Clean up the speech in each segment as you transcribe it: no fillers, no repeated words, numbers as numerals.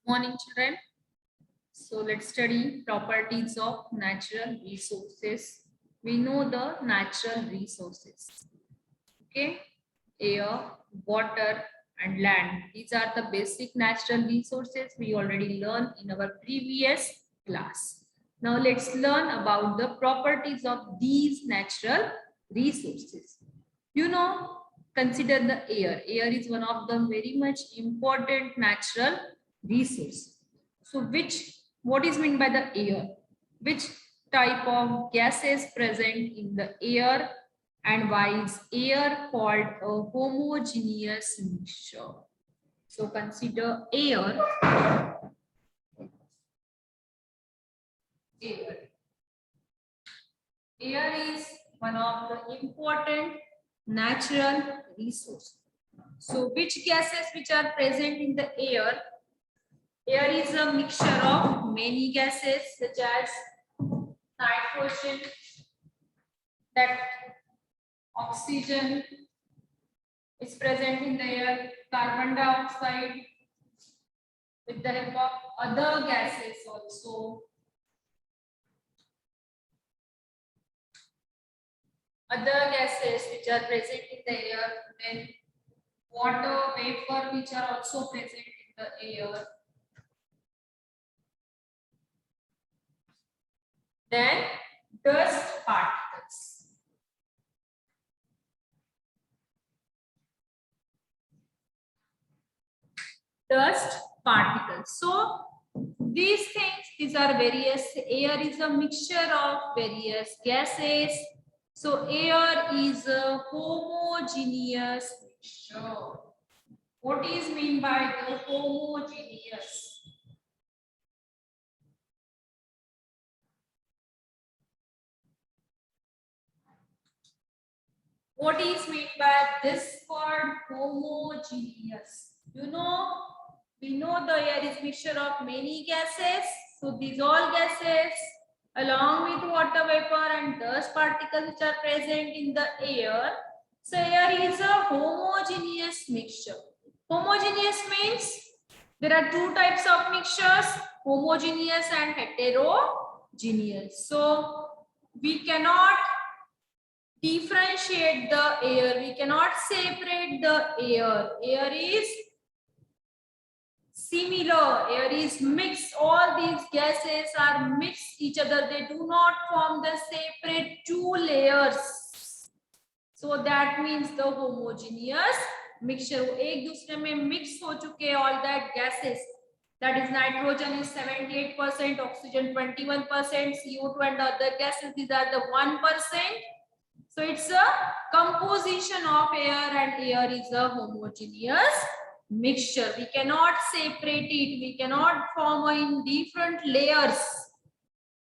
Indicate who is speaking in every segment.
Speaker 1: Morning, children. So let's study properties of natural resources. We know the natural resources. Okay, air, water, and land. These are the basic natural resources we already learned in our previous class. Now let's learn about the properties of these natural resources. You know, consider the air. Air is one of the very much important natural resource. So what is meant by the air? Which type of gases present in the air, and why is air called a homogeneous mixture? So consider air. Air. Air is one of the important natural resource. So which gases which are present in the air? Air is a mixture of many gases such as nitrogen, that oxygen is present in the air, carbon dioxide, with the help of other gases also. Other gases which are present in the air, then water vapor which are also present in the air. Then dust particles. Dust particles. So these things, these are various, air is a mixture of various gases. So air is a homogeneous mixture. What is mean by the homogeneous? What is meant by this word homogeneous? You know, we know the air is mixture of many gases. So these all gases along with water vapor and dust particles which are present in the air. So air is a homogeneous mixture. Homogeneous means there are two types of mixtures, homogeneous and heterogeneous. So we cannot differentiate the air. We cannot separate the air. Air is similar. Air is mixed. All these gases are mixed each other. They do not form the separate two layers. So that means the homogeneous mixture. एक दूसरे में mix हो चुके all that gases. That is nitrogen is 78%, oxygen 21%, CO2 and other gases, these are the 1%. So it's a composition of air, and air is a homogeneous mixture. We cannot separate it. We cannot form in different layers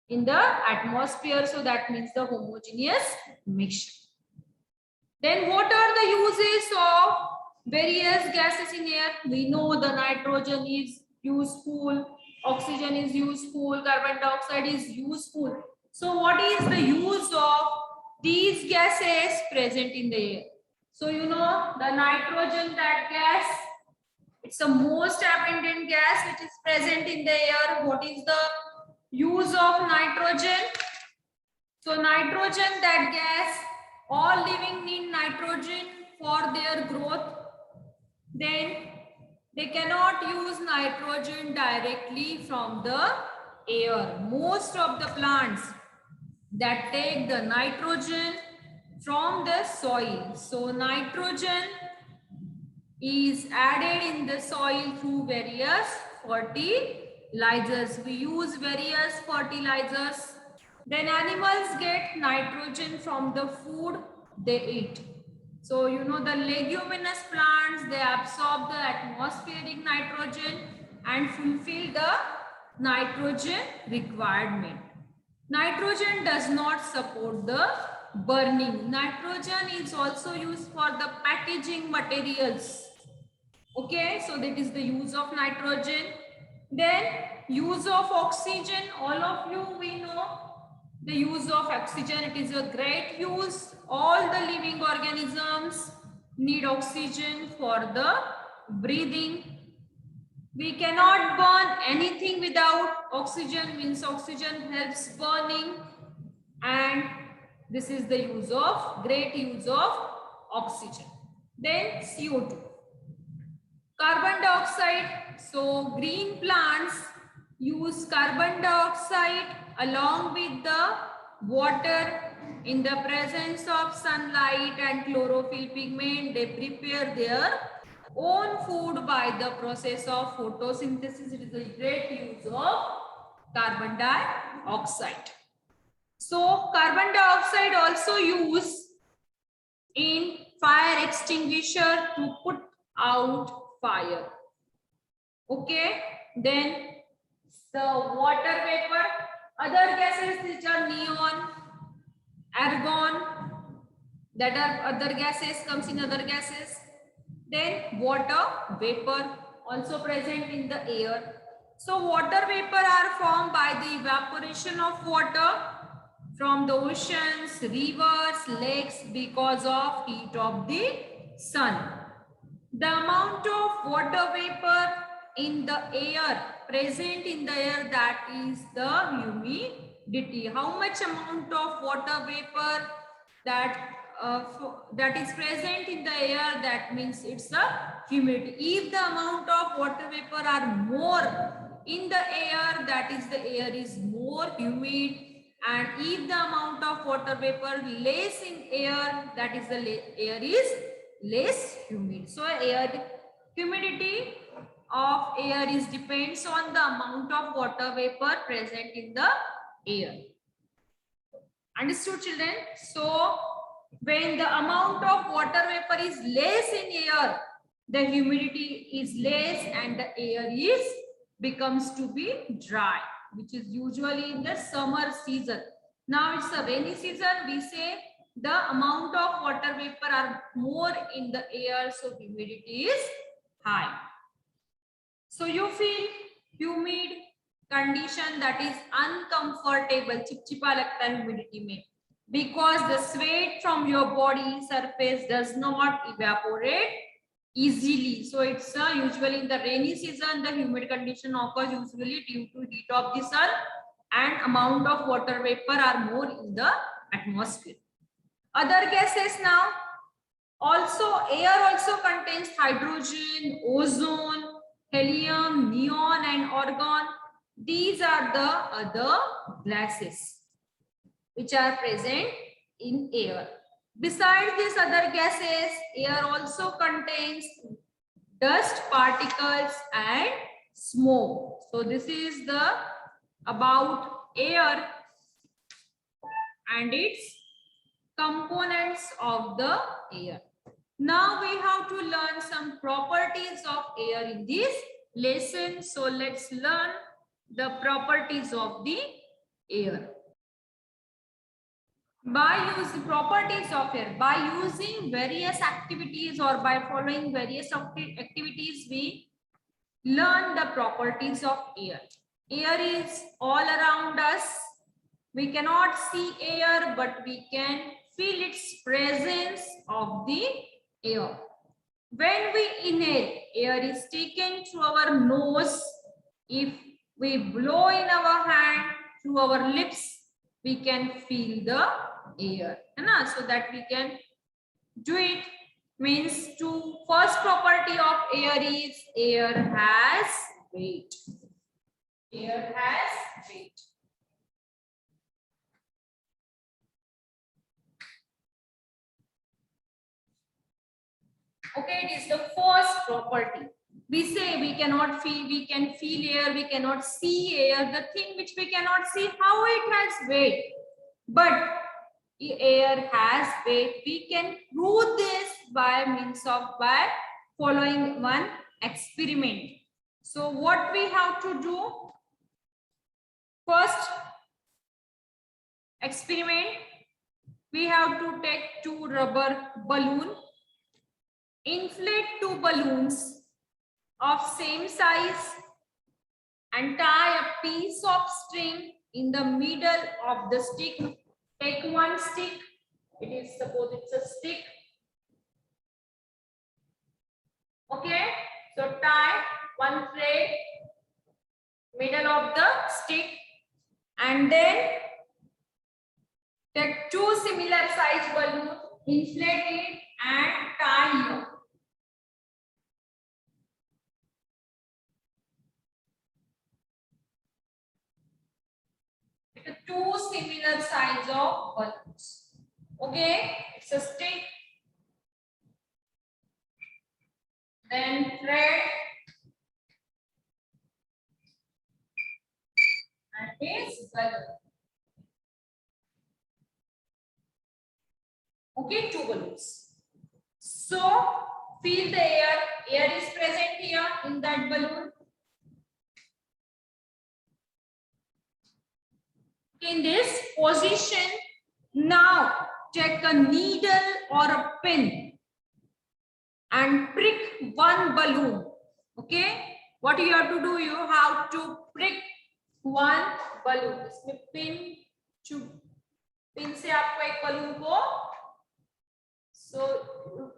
Speaker 1: in the atmosphere. So that means the homogeneous mixture. Then what are the uses of various gases in air? We know the nitrogen is useful, oxygen is useful, carbon dioxide is useful. So what is the use of these gases present in the air? So you know the nitrogen, that gas, it's the most abundant gas which is present in the air. What is the use of nitrogen? So nitrogen, that gas, all living need nitrogen for their growth. Then they cannot use nitrogen directly from the air. Most of the plants that take the nitrogen from the soil. So nitrogen is added in the soil through various fertilizers. We use various fertilizers. Then animals get nitrogen from the food they eat. So you know the leguminous plants, they absorb the atmospheric nitrogen and fulfill the nitrogen requirement. Nitrogen does not support the burning. Nitrogen is also used for the packaging materials. Okay, so that is the use of nitrogen. Then use of oxygen. All of you, we know the use of oxygen. It is a great use. All the living organisms need oxygen for the breathing. We cannot burn anything without oxygen, means oxygen helps burning, and this is the use of, great use of oxygen. Then CO2. Carbon dioxide. So green plants use carbon dioxide along with the water. In the presence of sunlight and chlorophyll pigment, they prepare their own food by the process of photosynthesis. It is a great use of carbon dioxide. So carbon dioxide also used in fire extinguisher to put out fire. Okay, then the water vapor, other gases which are neon, argon, that are other gases, comes in other gases. Then water vapor also present in the air. So water vapor are formed by the evaporation of water from the oceans, rivers, lakes because of heat of the sun. The amount of water vapor in the air, present in the air, that is the humidity. How much amount of water vapor that is present in the air, that means it's a humidity. If the amount of water vapor are more in the air, that is the air is more humid, and if the amount of water vapor less in air, that is the air is less humid. So air humidity of air is depends on the amount of water vapor present in the air. Understood, children? So when the amount of water vapor is less in air, the humidity is less and the air is becomes to be dry, which is usually in the summer season. Now it's a rainy season, we say the amount of water vapor are more in the air, so humidity is high. So you feel humid condition, that is uncomfortable, चिपचिपा लगता है humidity में, because the sweat from your body surface does not evaporate easily. So it's usually in the rainy season, the humid condition occurs usually due to heat of the sun and amount of water vapor are more in the atmosphere. Other gases now, also air also contains hydrogen, ozone, helium, neon and argon. These are the other gases which are present in air. Besides these other gases, air also contains dust particles and smoke. So this is the about air and its components of the air. Now we have to learn some properties of air in this lesson. So let's learn the properties of the air. By using properties of air, by using various activities or by following various activities, we learn the properties of air. Air is all around us. We cannot see air, but we can feel its presence of the air. When we inhale, air is taken through our nose. If we blow in our hand through our lips, we can feel the air. So that we can do it. Means to first property of air is air has weight. Air has weight. Okay, it is the first property. We say we cannot feel, we can feel air, we cannot see air. The thing which we cannot see, how it has weight. But air has weight. We can prove this by means of by following one experiment. So what we have to do? First experiment, we have to take two rubber balloons, inflate two balloons of same size and tie a piece of string in the middle of the stick. Take one stick, it is suppose it's a stick. Okay, so tie one thread, middle of the stick, and then take two similar size balloons, inflate it and tie here. Two similar size of balloons. Okay, it's a stick. Then thread and his balloon. Okay, two balloons. So feel the air. Air is present here in that balloon. In this position, now take a needle or a pin and prick one balloon. Okay, what you have to do, you have to prick one balloon. इसमें pin से आपको एक balloon को, so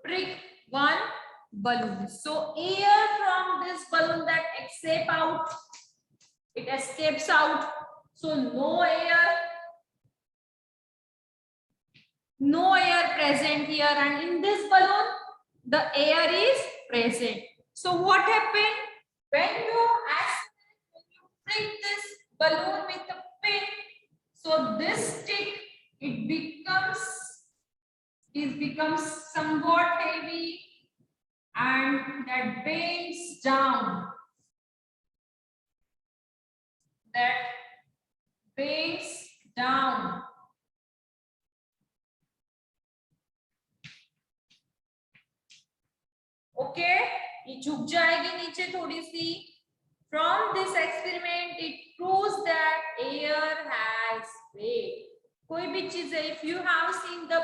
Speaker 1: prick one balloon. So air from this balloon that escapes out. So no air present here, and in this balloon the air is present. So what happened when you prick this balloon with a pin? So this stick, it becomes somewhat heavy, and that bends down. Okay, ये झुक जाएगी नीचे थोड़ी सी. From this experiment, it proves that air has weight. कोई भी चीज है, if you have seen the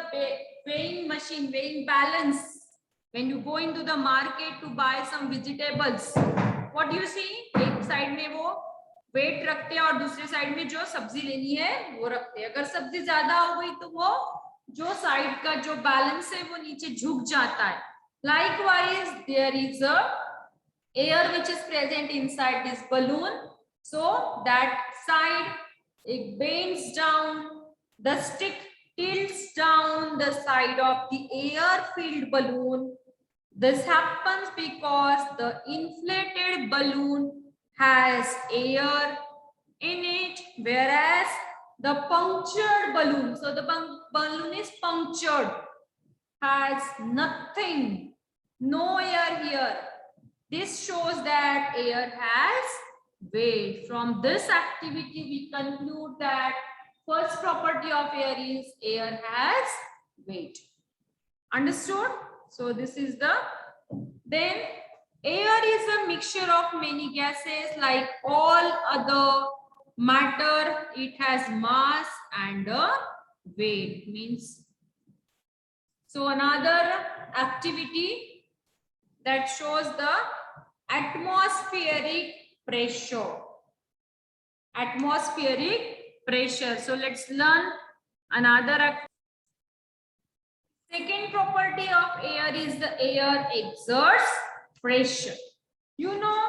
Speaker 1: weighing machine, weighing balance, when you go into the market to buy some vegetables, what do you see? एक side में वो wait रखते हैं और दूसरे साइड में जो सब्जी लेनी है वो रखते हैं. अगर सब्जी ज्यादा हो गई तो वो जो साइड का जो बैलेंस है वो नीचे झुक जाता है. Likewise, there is a air which is present inside this balloon. So that side, it bends down, the stick tilts down the side of the air-filled balloon. This happens because the inflated balloon has air in it, whereas the punctured balloon, so the balloon is punctured, has nothing, no air here. This shows that air has weight. From this activity, we conclude that first property of air is air has weight. Understood? So this is then air is a mixture of many gases. Like all other matter, it has mass and a weight. Means, so another activity that shows the atmospheric pressure. Atmospheric pressure. So let's learn another. Second property of air is the air exerts pressure. You know,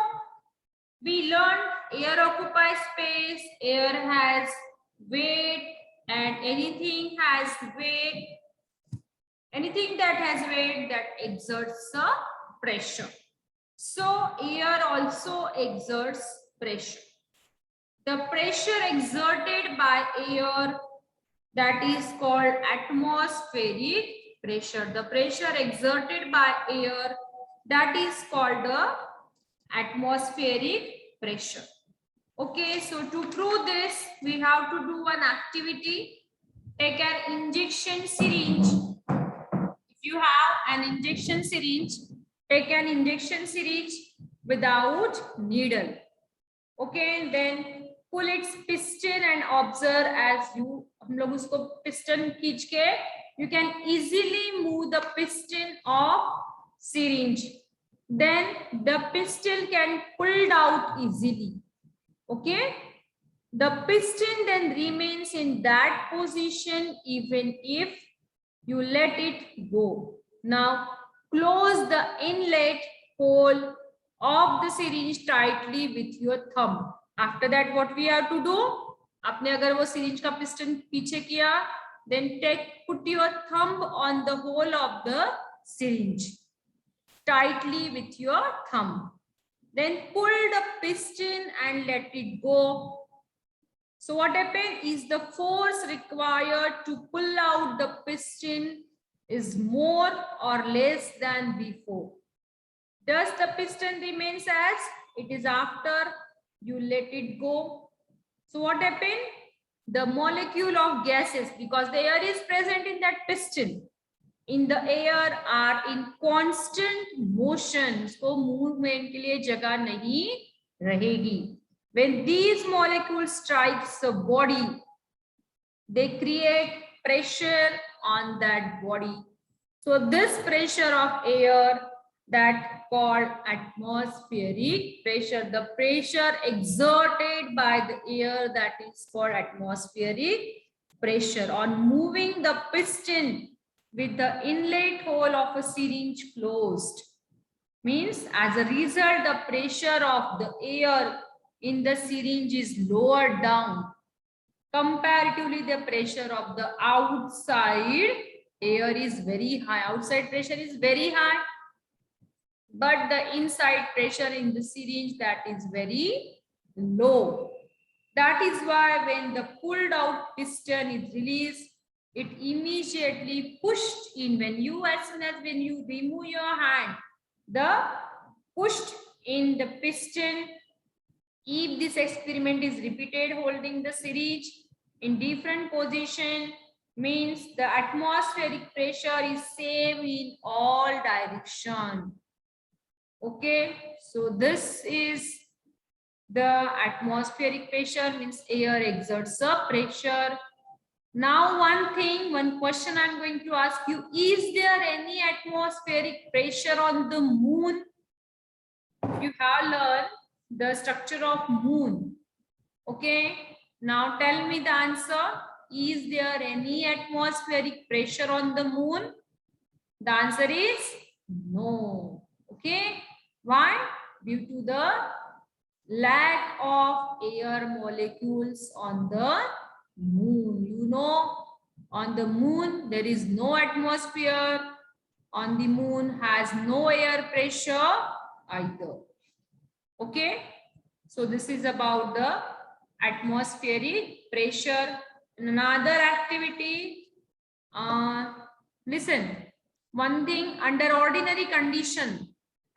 Speaker 1: we learned air occupies space, air has weight, and anything has weight. Anything that has weight, that exerts a pressure. So air also exerts pressure. The pressure exerted by air, that is called atmospheric pressure. The pressure exerted by air, that is called the atmospheric pressure. Okay, so to prove this, we have to do one activity. Take an injection syringe. If you have an injection syringe, take an injection syringe without needle. Okay, then pull its piston and observe as you, हम लोग उसको piston खींच के, you can easily move the piston of syringe. Then the piston can pulled out easily. Okay, the piston then remains in that position even if you let it go. Now close the inlet hole of the syringe tightly with your thumb. After that what we have to do, आपने अगर वो syringe का piston पीछे किया, then put your thumb on the hole of the syringe tightly with your thumb. Then pull the piston and let it go. So what happened is the force required to pull out the piston is more or less than before. Does the piston remains as it is after you let it go? So what happened? The molecule of gases, because the air is present in that piston, in the air are in constant motion. So movement के लिए जगह नहीं रहेगी. When these molecules strikes the body, they create pressure on that body. So this pressure of air that called atmospheric pressure, the pressure exerted by the air, that is called atmospheric pressure on moving the piston with the inlet hole of a syringe closed. Means as a result, the pressure of the air in the syringe is lowered down. Comparatively, the pressure of the outside air is very high. Outside pressure is very high, but the inside pressure in the syringe, that is very low. That is why when the pulled out piston is released, it immediately pushed in. As soon as when you remove your hand, the pushed in the piston. If this experiment is repeated holding the syringe in different position, means the atmospheric pressure is same in all direction. Okay, so this is the atmospheric pressure, means air exerts a pressure. Now one question I'm going to ask you, is there any atmospheric pressure on the moon? You have learned the structure of moon. Okay, now tell me the answer. Is there any atmospheric pressure on the moon? The answer is no. Okay, why? Due to the lack of air molecules on the moon. You know, on the moon there is no atmosphere. On the moon has no air pressure either. Okay, so this is about the atmospheric pressure. Another activity, listen, one thing, under ordinary condition,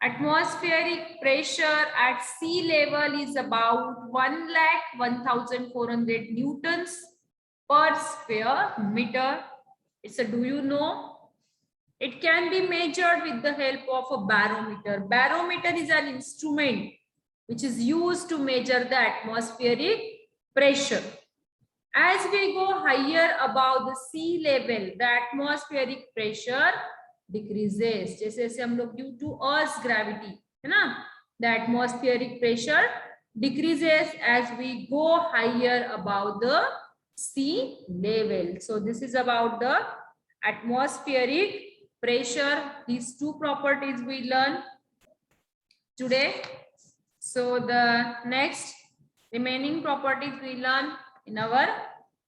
Speaker 1: atmospheric pressure at sea level is about 1,01,400 newtons per square meter. It's a, do you know? It can be measured with the help of a barometer. Barometer is an instrument which is used to measure the atmospheric pressure. As we go higher above the sea level, the atmospheric pressure decreases. जैसे जैसे हम लोग due to Earth's gravity, है ना? The atmospheric pressure decreases as we go higher above the sea level. So this is about the atmospheric pressure. These two properties we learn today. So the next remaining properties we learn in our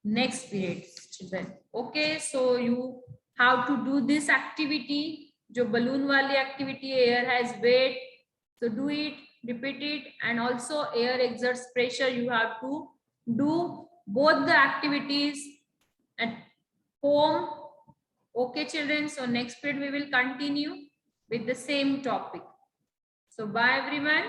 Speaker 1: next period, children. Okay, so you have to do this activity. Jo balloon wali activity, air has weight. So do it, repeat it, and also air exerts pressure. You have to do both the activities at home. Okay, children. So next period we will continue with the same topic. So bye everyone.